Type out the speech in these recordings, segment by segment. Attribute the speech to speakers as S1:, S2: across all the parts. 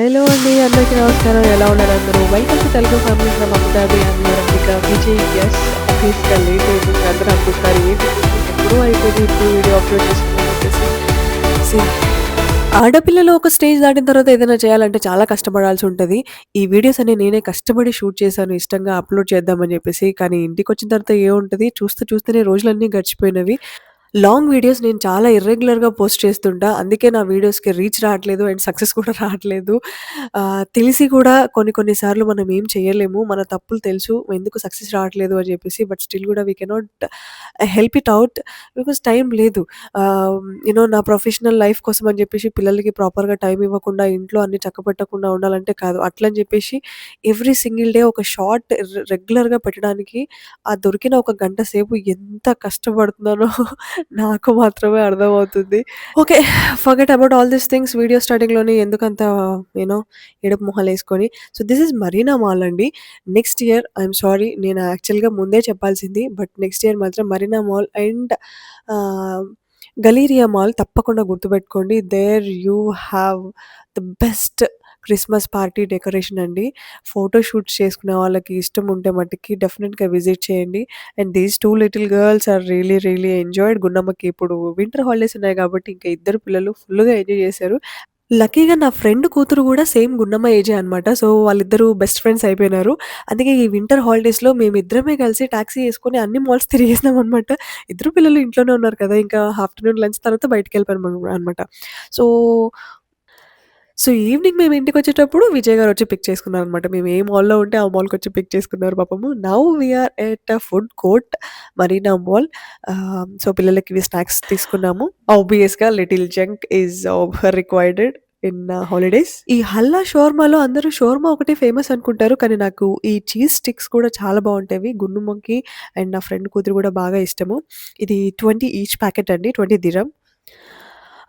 S1: Hello అండి. అందరికీ నమస్కారం. ఎలా ఉన్నారు అందరూ? Welcome to Telugu family from Abu Dhabi. I'm your Ambika Vijay. Yes, ఆఫీస్‌గా లేట్ అయిపోయింది. అందరూ అనుకుంటున్నారు ఏంటి ఎప్పుడో అయిపోయింది. ఇప్పుడు వీడియో అప్‌లోడ్ చేస్తుందని చెప్పేసి. సీ ఆడపిల్లలు ఒక స్టేజ్ దాటిన తర్వాత ఏదైనా చేయాలంటే చాలా కష్టపడాల్సి ఉంటది. ఈ వీడియోస్ అన్ని నేనే కష్టపడి షూట్ చేశాను ఇష్టంగా అప్‌లోడ్ చేద్దామని చెప్పేసి. కానీ ఇంటికొచ్చిన తర్వాత ఏముంటది చూస్తూనే రోజులన్నీ గడిచిపోయినవి. లాంగ్ వీడియోస్ నేను చాలా ఇర్రెగ్యులర్‌గా పోస్ట్ చేస్తుంటా. అందుకే నా వీడియోస్‌కి రీచ్ రావట్లేదు అండ్ సక్సెస్ కూడా రావట్లేదు. తెలిసి కూడా కొన్ని సార్లు మనం ఏం చేయలేము. మన తప్పులు తెలుసు. ఎందుకు సక్సెస్ రావట్లేదు అని చెప్పేసి. బట్ స్టిల్ కూడా we cannot help it out because time లేదు. నా ప్రొఫెషనల్ లైఫ్ కోసం అని చెప్పేసి పిల్లలకి ప్రాపర్‌గా టైం ఇవ్వకుండా, ఇంట్లో అన్నీ చక్కబెట్టకుండా ఉండాలంటే కాదు. అట్లని చెప్పేసి ఎవ్రీ సింగిల్ డే ఒక షార్ట్ రెగ్యులర్‌గా పెట్టడానికి ఆ దొరికిన ఒక గంట సేపు ఎంత కష్టపడుతున్నానో నాకు మాత్రమే అర్థమవుతుంది. Okay. Forget about all these things. Video స్టార్టింగ్‌లోనే ఎందుకంత యూ నో ఏడుపు మొహాలేసుకొని. So, this is Marina mall అండి. నెక్స్ట్ ఇయర్ ఐయామ్ సారీ నేను యాక్చువల్‌గా ముందే చెప్పాల్సింది. బట్ నెక్స్ట్ ఇయర్ మాత్రం మరీనా మాల్ అండ్ ఆహ్, గలీరియా మాల్ తప్పకుండా గుర్తుపెట్టుకోండి. There you have the best Christmas party decoration అండి. ఫోటో షూట్స్ చేసుకునే వాళ్ళకి ఇష్టం ఉంటే మటికి డెఫినిట్‌గా విజిట్ చేయండి. And these 2 little girls are really enjoyed. గుండమ్మకి ఇప్పుడు వింటర్ హాలిడేస్ ఉన్నాయి కాబట్టి ఇంకా ఇద్దరు పిల్లలు ఫుల్‌గా ఎంజాయ్ చేశారు. లక్కీగా నా ఫ్రెండ్ కూతురు గూడా సేమ్ గుండమ్మ ఏజే అనమాట. సో, వాళ్ళిద్దరూ బెస్ట్ ఫ్రెండ్స్ అయిపోయినారు. అందుకే ఈ వింటర్ హాలిడేస్‌లో మేమిద్దరమే కలిసి టాక్సీ యేసుకొని అన్ని మాల్స్ తిరిగేసామనమాట. ఇద్దరు పిల్లలు ఇంట్లోనే ఉన్నారు కదా! ఇంకా ఆఫ్టర్‌నూన్ లంచ్ తర్వాత బయటికెళ్ళిపోయామనమాట. సో సో, ఈవినింగ్ మేము ఇంటికొచ్చేటప్పుడు విజయ్ గారొచ్చి పిక్ చేసుకున్నారనమాట. మేము ఏ మాల్‌లో ఉంటే ఆ మాల్‌కొచ్చి పిక్ చేసుకున్నారు పాపము. Now we are at a food court Marina mall. So, పిల్లలకి ఇవి స్నాక్స్ తీసుకున్నాము. ఆబ్వియస్‌గా little junk is required in holidays. ఈ హల్లా షవర్మాలో అందరూ షవర్మా ఒకటే ఫేమస్ అనుకుంటారు. కానీ నాకు ఈ చీజ్ స్టిక్స్ కూడా చాలా బావుంటాయి. గుండుమ్మకి అండ్ నా ఫ్రెండ్ కూతురు కూడా బాగా ఇష్టము. ఇది 20 ఈచ్ ప్యాకెట్ అండి. 20 dirham.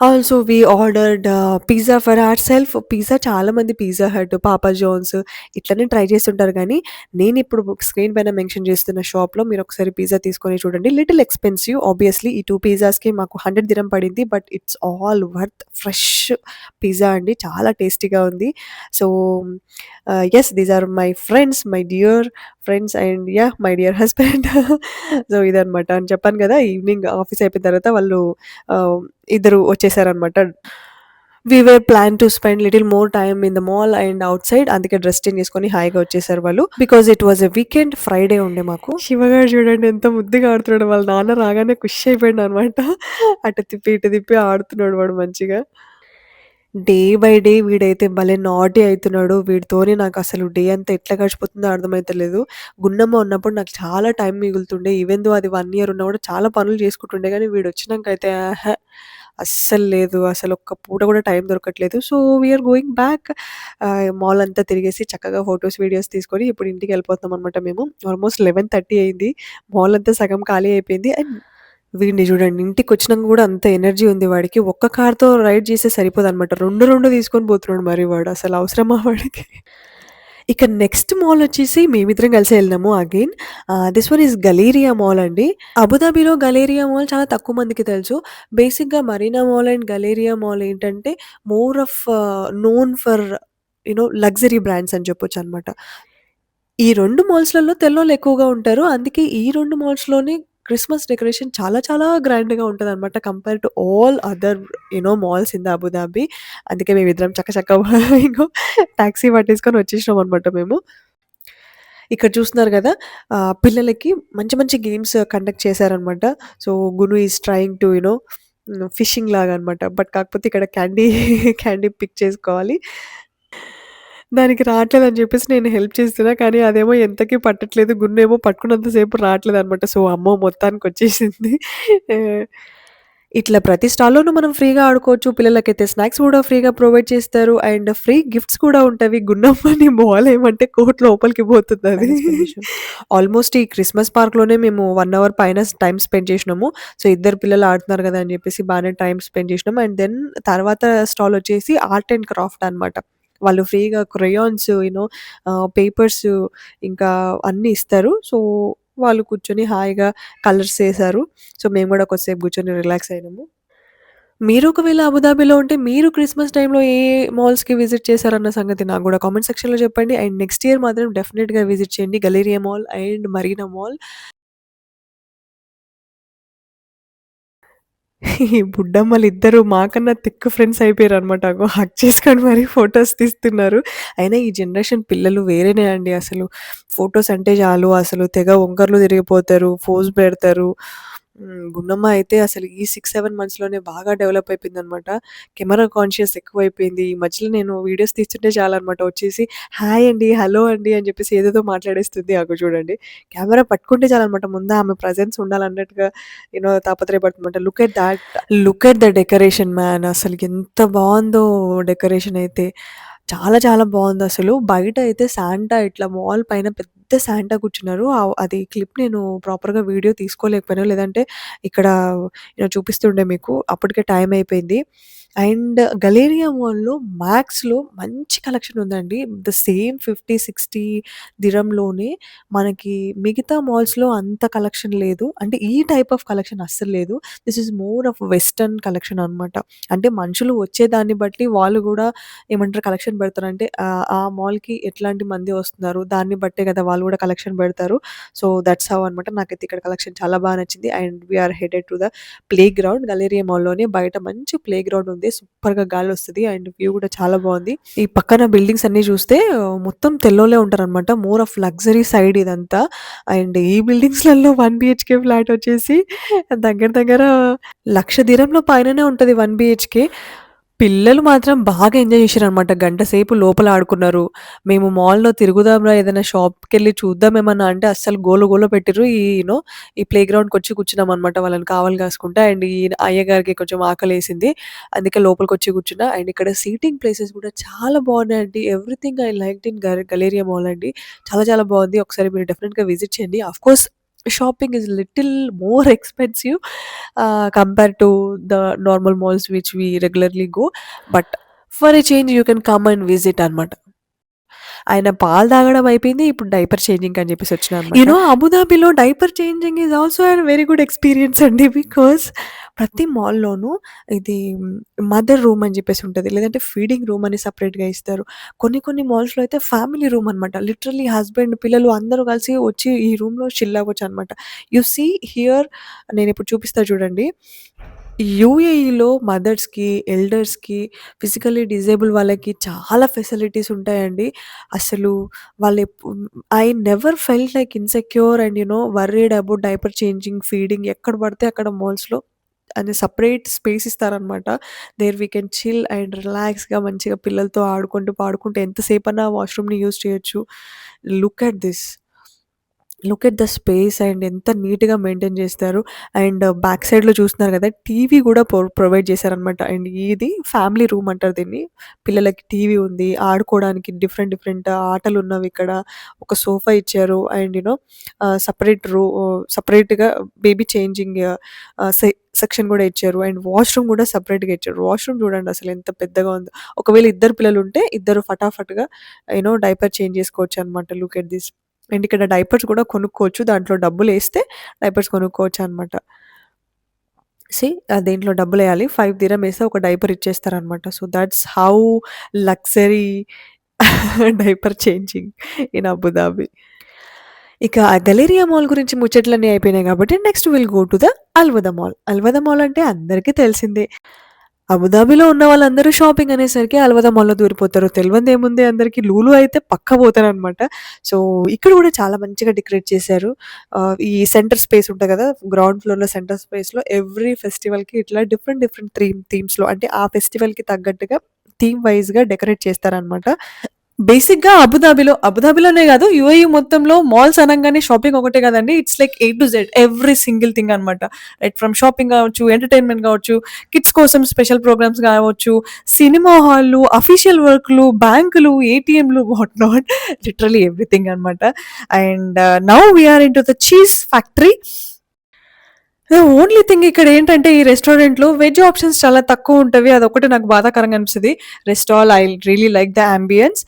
S1: Also we ordered pizza for our self. Pizza చాలామంది పిజ్జా హట్, పాపా జాన్స్ ఇట్లనే ట్రై చేస్తుంటారు గానీ, నేనిప్పుడు స్క్రీన్ పైన మెన్షన్ చేస్తున్న షాప్‌లో మీరొకసారి పిజ్జా తీసుకొని చూడండి. లిటిల్ ఎక్స్‌పెన్సివ్ ఆబ్వియస్లీ ఈ 2 పిజ్జాస్‌కి మాకు 100 దిర్హం పడింది. But it's all worth fresh pizza అండి. చాలా టేస్టీగా ఉంది. So, yes these are my friends, my dear friends and yeah! My dear husband. So, ఇదనమాట. అని చెప్పాను గదా! ఈవినింగ్ ఆఫీస్ అయిపోయిన తర్వాత వాళ్ళు ఆహ్, ఇద్దరు వచ్చేసారనమాట. We were plan to spend little more time in the mall and outside. అందుకే డ్రెస్ చేంజ్ చేసుకొని హాయిగా వచ్చేసారు వాళ్ళు. Because it was a weekend Friday ఉండే మాకు. శివగాడు చూడండి ఎంత ముద్దుగా ఆడుతున్నాడో. వాళ్ళ నాన్న రాగానే ఖుషి అయిపోయాడనమాట. అటు తిప్పి, ఇటు తిప్పి ఆడుతున్నాడు వాడు మంచిగా. డే బై డే వీడైతే భలే నాటీ అయితున్నాడు. వీడితోని నాకసలు డే అంతా ఎట్లా గడిచిపోతుందో అర్థమైతలేదు. గుండమ్మ ఉన్నప్పుడు నాకు చాలా టైం మిగులుతుండే. ఈవెన్ దో అది 1 ఇయర్ ఉన్నా కూడా చాలా పనులు చేసుకుంటుండే. కానీ వీడొచ్చినంకయితే అస్సలు లేదు. అసలు ఒక్క పూట కూడా టైం దొరకట్లేదు. So, we are going back. Mall అంతా తిరిగేసి చక్కగా ఫోటోస్, వీడియోస్ తీసుకొని ఇప్పుడు ఇంటికెళ్ళిపోతున్నామనమాట మేము. ఆల్మోస్ట్ 11:30 అయింది. మాల్ అంతా సగం ఖాళీ అయిపోయింది. అండ్ వీడిని చూడండి ఇంటికొచ్చినంక గూడా అంత ఎనర్జీ ఉంది వాడికి. ఒక్క కార్‌తో రైడ్ చేస్తే సరిపోదనమాట. 2 తీసుకొని పోతున్నాడు మరి వాడు. అసలు అవసరమా వాడికి? ఇక నెక్స్ట్ మాలొచ్చేసి మేమిద్దరం కలిసే ఎళ్ళినాము again. This one is Galleria mall అండి. అబుదాబిలో గలేరియా మాల్ చాలా తక్కువ మందికి తెలుసు. బేసిక్‌గా Marina mall and Galleria mall ఏంటంటే more of known for luxury brands అని చెప్పొచ్చనమాట. ఈ 2 మాల్స్‌లలో తెల్లోళ్ళు ఎక్కువగా ఉంటారు. అందుకే ఈ 2 మాల్స్‌లోనే క్రిస్మస్ డెకరేషన్ చాలా చాలా గ్రాండ్‌గా ఉంటదనమాట. Compare to all other malls in the Abu Dhabi. అందుకే మేమిద్దరం చకచకా ఇంగో టాక్సీ పట్టేసుకొని వచ్చేసినామనమాట మేము. ఇక్కడ చూస్తున్నారు గదా! పిల్లలకి మంచి మంచి గేమ్స్ కండక్ట్ చేశారనమాట. So, Gunu is trying to fishing లాగా అనమాట. బట్ కాకపోతే ఇక్కడ క్యాండీ పిక్ చేసుకోవాలి. దానికి రాట్లేదని జెప్పేసి నేను హెల్ప్ చేస్తున్నా. కానీ అదేమో ఎంతకి పట్టట్లేదు. గున్నేమో పట్టుకున్నంత సేపు రాట్లేదనమాట. సో, అమ్మో! మొత్తానికొచ్చేసింది. ఆహ్, ఇట్లా ప్రతి స్టాల్‌లోనూ మనం ఫ్రీగా ఆడుకోవచ్చు. పిల్లలకైతే స్నాక్స్ గూడా ఫ్రీగా ప్రొవైడ్ చేస్తారు. అండ్ ఫ్రీ గిఫ్ట్స్ కూడా ఉంటవి. గున్నమ్మని బాల్ ఏమంటే కోర్ట్ లోపలికి పోతుందది. ఆల్మోస్ట్ ఈ క్రిస్మస్ పార్క్‌లోనే మేము 1 అవర్ పైన టైమ్ స్పెండ్ చేసినాము. సో, ఇద్దరు పిల్లలు ఆడుతున్నారు గదా! అని జెప్పేసి బానే టైమ్ స్పెండ్ చేసినాం. అండ్ దెన్ తర్వాత స్టాలొచ్చేసి ఆర్ట్ అండ్ క్రాఫ్ట్ అనమాట. వాళ్ళు ఫ్రీగా క్రేయాన్స్ పేపర్స్ ఇంకా అన్నీ ఇస్తారు. సో, వాళ్ళు కూర్చొని హాయిగా కలర్స్ ఏసారు. సో, మేము గూడా కొద్దిసేపు కూర్చొని రిలాక్స్ అయినాము. మీరు ఒకవేళ అబుదాబిలో ఉంటే మీరు క్రిస్మస్ టైమ్‌లో ఏ మాల్స్‌కి విజిట్ చేశారన్న సంగతి నాకు గూడా కామెంట్ సెక్షన్‌లో చెప్పండి. అండ్ నెక్స్ట్ ఇయర్ మాత్రం డెఫినిట్‌గా విజిట్ చేయండి. Galleria mall and Marina mall. ఈ బుడ్డమ్మలిద్దరూ మాకన్నా థిక్ ఫ్రెండ్స్ అయిపోయారనమాట. అగో హగ్ చేసుకొని మరీ ఫోటోస్ తీస్తున్నారు. అయినా ఈ జనరేషన్ పిల్లలు వేరేనే అండి అసలు. ఫోటోస్ అంటే చాలు అసలు తెగ వంకర్లు తిరిగిపోతారు. పోజ్ పెడతారు. బుడ్డమ్మ అయితే అసలు ఈ 6, 7 మంత్స్‌లోనే బాగా డెవలప్ అయిపోయిందనమాట. కెమెరా కాన్షియస్ ఎక్కువైపోయింది. ఈ మధ్యలో నేను వీడియోస్ తీస్తుంటే చాలనమాట వచ్చేసి హాయ్ అండి, హలో అండి అని చెప్పేసి ఏదేదో మాట్లాడేస్తుంది. అగో చూడండి. కెమెరా పట్టుకుంటే చాలనమాట ముందు ఆమె ప్రెజెన్స్ ఉండాలన్నట్టుగా తాపత్రయపడుతుందన్నమాట. Look at the decoration man. అసలు ఎంత బావుందో డెకరేషన్ అయితే. చాలా చాలా బావుందసలు. బయట అయితే సాంటా ఇట్లా మాల్ పైన పెద్ద సాంటా కూర్చున్నారు. అది క్లిప్ నేను ప్రాపర్‌గా వీడియో తీసుకోలేకపోయాను. లేదంటే ఇక్కడ చూపిస్తుండే మీకు. అప్పటికే టైం అయిపోయింది. అండ్ గలేరియా మాల్‌లో మాక్స్‌లో మంచి కలెక్షన్ ఉందండి. ద సేమ్ 50, 60 దిరంలోనే మనకి మిగతా మాల్స్‌లో అంత కలెక్షన్ లేదు. అంటే ఈ టైప్ ఆఫ్ కలెక్షన్ అస్సలు లేదు. This is more of western collection అనమాట. అంటే మనుషులు వచ్చేదాన్ని బట్టి వాళ్ళు గూడా ఏమంటారు కలెక్షన్ పెడతారు. అంటే ఆ మాల్‌కి ఎట్లాంటి మంది వస్తున్నారు, దాన్ని బట్టే కదా వాళ్ళు గూడా కలెక్షన్ పెడతారు. సో, దట్స్ హౌ అనమాట. నాకైతే ఇక్కడ కలెక్షన్ చాలా బా నచ్చింది. And we are headed to the play ground. Galleria మాల్‌లోనే బయట మంచి ప్లే గ్రౌండ్ ఉంది. సూపర్‌గా గాలొస్తది. అండ్ వ్యూ గూడా చాలా బావుంది. ఈ పక్కన బిల్డింగ్స్ అన్నీ చూస్తే మొత్తం తెల్లోళ్ళే ఉంటారనమాట. మోర్ ఆఫ్ లగ్జరీ సైడ్ ఇదంతా. అండ్ ఈ బిల్డింగ్స్‌లలో 1 బీహెచ్‌కే ఫ్లాట్ వచ్చేసి దగ్గర దగ్గర 1,00,000 దీరంలో పైననే ఉంటది 1 బీహెచ్‌కే. పిల్లలు మాత్రం బాగా ఎంజాయ్ చేశారనమాట. గంట సేపు లోపల ఆడుకున్నారు. మేము మాల్‌లో తిరుగుదాంరా ఏదైనా షాప్‌కెళ్ళి చూద్దాం ఏమన్నా అంటే అస్సలు గోల గోల పెట్టిర్రు. ఈ ప్లే గ్రౌండ్‌కొచ్చి కూర్చున్నామనమాట వాళ్ళని కావలి కాసుకుంటా. అండ్ ఈ అయ్యగారికి కొంచెం ఆకలేసింది. అందుకే లోపలికొచ్చి కూర్చున్నా. అండ్ ఇక్కడ సీటింగ్ ప్లేసెస్ కూడా చాలా బాగున్నాయండి. Everything I liked in Galleria mall అండి. చాలా చాలా బాగుంది. ఒకసారి మీరు డెఫినిట్‌గా విజిట్ చేయండి. Of course shopping is little more expensive compare to the normal malls which we regularly go. But for a change you can come and visit అనమాట. ఆయన పాలు తాగడం అయిపోయింది. ఇప్పుడు డైపర్ చేంజింగ్ అని చెప్పేసి వచ్చినానమాట. అబుదాబిలో diaper changing is also very good experience అండి. బికాజ్ ప్రతి మాల్‌లోనూ ఇది మదర్ రూమ్ అని చెప్పేసి ఉంటది. లేదంటే ఫీడింగ్ రూమ్ అని సెపరేట్‌గా ఇస్తారు. కొన్ని కొన్ని మాల్స్‌లో అయితే ఫ్యామిలీ రూమ్ అనమాట. లిటరల్లీ హస్బెండ్, పిల్లలు అందరూ కలిసి వచ్చి ఈ రూమ్‌లో చిల్ అవ్వొచ్చనమాట. యూ సీ హియర్ నేనిప్పుడు చూపిస్తా చూడండి. యూఏఈలో మదర్స్‌కి, ఎల్డర్స్‌కి, ఫిజికల్లీ డిజేబుల్ వాళ్ళకి చాలా ఫెసిలిటీస్ ఉంటాయండి. అసలు I never felt like insecure and worried about diaper changing, feeding ఎక్కడ పడితే అక్కడ మాల్స్‌లో అని సెపరేట్ స్పేస్ ఇస్తారనమాట. There we can chill and రిలాక్స్‌గా మంచిగా పిల్లలతో ఆడుకుంటూ, పాడుకుంటూ ఎంతసేపన్నా వాష్‌రూమ్‌ని యూజ్ చేయొచ్చు. Look at this. Look at the space and ఎంత నీట్‌గా మెయింటైన్ చేస్తారు. అండ్ బ్యాక్ సైడ్‌లో చూస్తున్నారు కదా! టీవీ కూడా ప్రొవైడ్ చేశారనమాట. అండ్ ఇది ఫ్యామిలీ రూమ్ అంటారు దీన్ని. పిల్లలకి టీవీ ఉంది. ఆడుకోవడానికి డిఫరెంట్ డిఫరెంట్ ఆటలున్నవిక్కడ. ఒక సోఫా ఇచ్చారు. అండ్ సెపరేట్‌గా బేబీ చేంజింగ్ సెక్షన్ కూడా ఇచ్చారు. అండ్ వాష్‌రూమ్ కూడా సెపరేట్‌గా ఇచ్చారు. వాష్‌రూమ్ చూడండి అసలు ఎంత పెద్దగా ఉందో. ఒకవేళ ఇద్దరు పిల్లలుంటే ఇద్దరు ఫటాఫట్‌గా డైపర్ చేంజ్ చేసుకోవచ్చనమాట. Look at this. అండ్ ఇక్కడ డైపర్స్ కూడా కొనుక్కోవచ్చు. దాంట్లో డబ్బులేస్తే డైపర్స్ కొనుక్కోవచ్చనమాట. దేంట్లో డబ్బులెయాలి. 5 dirham ఏస్తే ఒక డైపర్ ఇచ్చేస్తారనమాట. So, that's how luxury diaper changing in Abu Dhabi. ఇక గలేరియా మాల్ గురించి ముచ్చట్లన్నీ అయిపోయినాయి కాబట్టి next will go to the Al Wahda mall. Al Wahda mall అంటే అందరికీ తెలిసిందే. అబుదాబిలో ఉన్న వాళ్ళందరూ షాపింగ్ అనేసరికి అల్వదా మాల్‌లో దూరిపోతారు. తెలవందేముంది అందరికి లూలు అయితే పక్కా పోతారనమాట. సో, ఇక్కడ గూడా చాలా మంచిగా డెకరేట్ చేశారు. ఈ సెంటర్ స్పేస్ ఉంటది గదా! గ్రౌండ్ ఫ్లోర్‌లో సెంటర్ స్పేస్‌లో ఎవ్రీ ఫెస్టివల్‌కి ఇట్లా డిఫరెంట్ డిఫరెంట్ థీమ్స్‌లో అంటే ఆ ఫెస్టివల్‌కి తగ్గట్టుగా థీమ్ వైస్‌గా డెకరేట్ చేస్తారనమాట. బేసిక్‌గా అబుదాబిలోనే గాదు, యూఏఈ మొత్తంలో మాల్స్ అనంగానే షాపింగ్ ఒకటే గాదండి. It's like A to Z every single thing అనమాట. లైక్ ఫ్రమ్ షాపింగ్ గావచ్చు, ఎంటర్‌టైన్‌మెంట్ గావచ్చు, కిడ్స్ కోసం స్పెషల్ ప్రోగ్రామ్స్ గావచ్చు, సినిమా హాల్‌లు, అఫీషియల్ వర్క్‌లు, బ్యాంకులు, ఏటీఎంలు వాట్ నాట్ లిటరల్లీ ఎవ్రీథింగ్ అనమాట. And now we are into the cheese factory. Only thing ఇక్కడేంటంటే ఈ రెస్టారెంట్‌లో వెజ్ ఆప్షన్స్ చాలా తక్కువుంటవి. అదొక్కటే నాకు బాధాకరంగా అనిపిస్తది. Rest all I really like the ambience.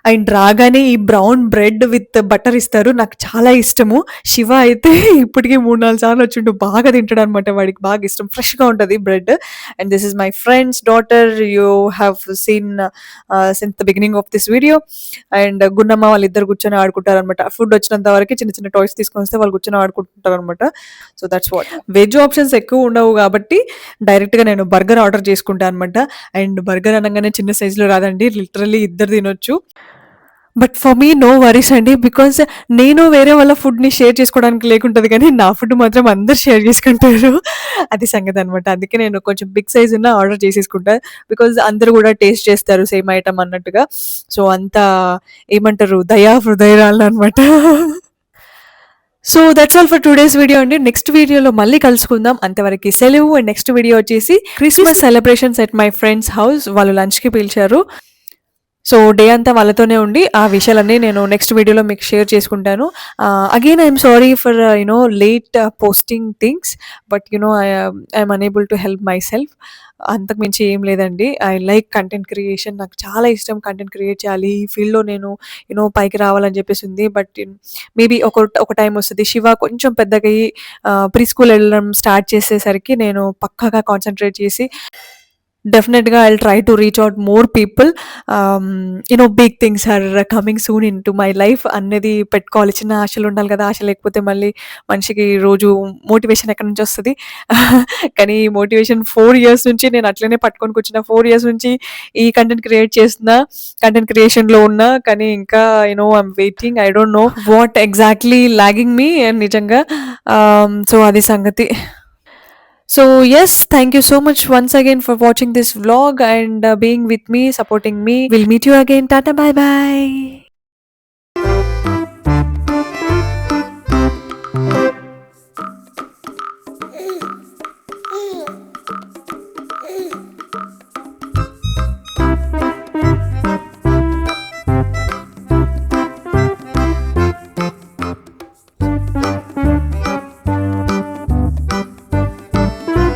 S2: And రాగానే ఈ బ్రౌన్ బ్రెడ్ విత్ బటర్ ఇస్తారు. నాకు చాలా ఇష్టము. శివ అయితే ఇప్పటికి 3, 4 సార్లు వచ్చిండు. బాగా తింటాడనమాట. వాడికి బాగా ఇష్టం. ఫ్రెష్‌గా ఉంటది bread. And this is my friends daughter. You have seen since the beginning of this video. And Gunnamma వాళ్ళిద్దరు కూర్చొని ఆడుకుంటారనమాట. ఫుడ్ వచ్చినంత వరకి చిన్న చిన్న టాయ్స్ తీసుకొనొస్తే వాళ్ళు కూర్చొని ఆడుకుంటుంటారనమాట. So that's what. Veg options ఎక్కువ ఉండవు కాబట్టి డైరెక్ట్‌గా నేను బర్గర్ ఆర్డర్ చేసుకుంటా అనమాట. అండ్ బర్గర్ అనంగానే చిన్న సైజ్‌లో రాదండి. లిటరల్లీ ఇద్దరు తినొచ్చు. But for me no worries అండి. బికాజ్ నేను వేరే వాళ్ళ ఫుడ్‌ని షేర్ చేసుకోవడానికి లేకుంటది గానీ, నా ఫుడ్ మాత్రం అందరూ షేర్ చేసుకుంటారు. అది సంగతనమాట. అందుకే నేను కొంచెం బిగ్ సైజ్ ఉన్న ఆర్డర్ చేసేసుకుంటా. బికాజ్ అందరూ గూడా టేస్ట్ చేస్తారు సేమ్ ఐటెమ్ అన్నట్టుగా. సో, అంత ఏమంటారు దయా హృదయురాలిననమాట. So, that's all for today's video అండి. నెక్స్ట్ వీడియోలో మళ్ళీ కలుసుకుందాం. అంతవరకి సెలవు. అండ్ నెక్స్ట్ వీడియో వచ్చేసి Christmas celebrations at my friends house. వాళ్ళు లంచ్‌కి పిలిచారు. సో, డే అంతా వాళ్ళతోనే ఉండి, ఆ విషయాలన్నీ నేను నెక్స్ట్ వీడియోలో మీకు షేర్ చేసుకుంటాను. Again I'm sorry for late posting things. But I'm unable to help my self. అంతకు మించి ఏం లేదండి. I like content creation. నాకు చాలా ఇష్టం కంటెంట్ క్రియేట్ చేయాలి. ఈ ఫీల్డ్‌లో నేను పైకి రావాలని చెప్పేసి ఉంది. బట్ మేబీ ఒక టైమ్ వస్తది. శివ కొంచెం పెద్దగయ్యి ప్రీ స్కూల్ ఎళ్ళడం స్టార్ట్ చేసేసరికి నేను పక్కాగా కాన్సంట్రేట్ చేసి డెఫినెట్‌గా I'll try to reach out more people. Big things are coming soon into my life అనేది పెట్టుకోవాలి. చిన్న ఆశలుండాలి కదా! ఆశ లేకపోతే మళ్ళీ మనిషికి రోజు మోటివేషన్ ఎక్కడి నుంచొస్తది? కానీ ఈ మోటివేషన్ 4 ఇయర్స్ నుంచి నేను అట్లనే పట్టుకొని కూర్చున్నా. 4 ఇయర్స్ నుంచి ఈ కంటెంట్ క్రియేట్ చేస్తున్నా. కంటెంట్ క్రియేషన్‌లో ఉన్నా. కానీ ఇంకా I'm waiting. I don't know what exactly lagging me నిజంగా. సో, అది సంగతి. So, yes, thank you so much once again for watching this vlog and being with me, supporting me. We'll meet you again. Tata, bye bye.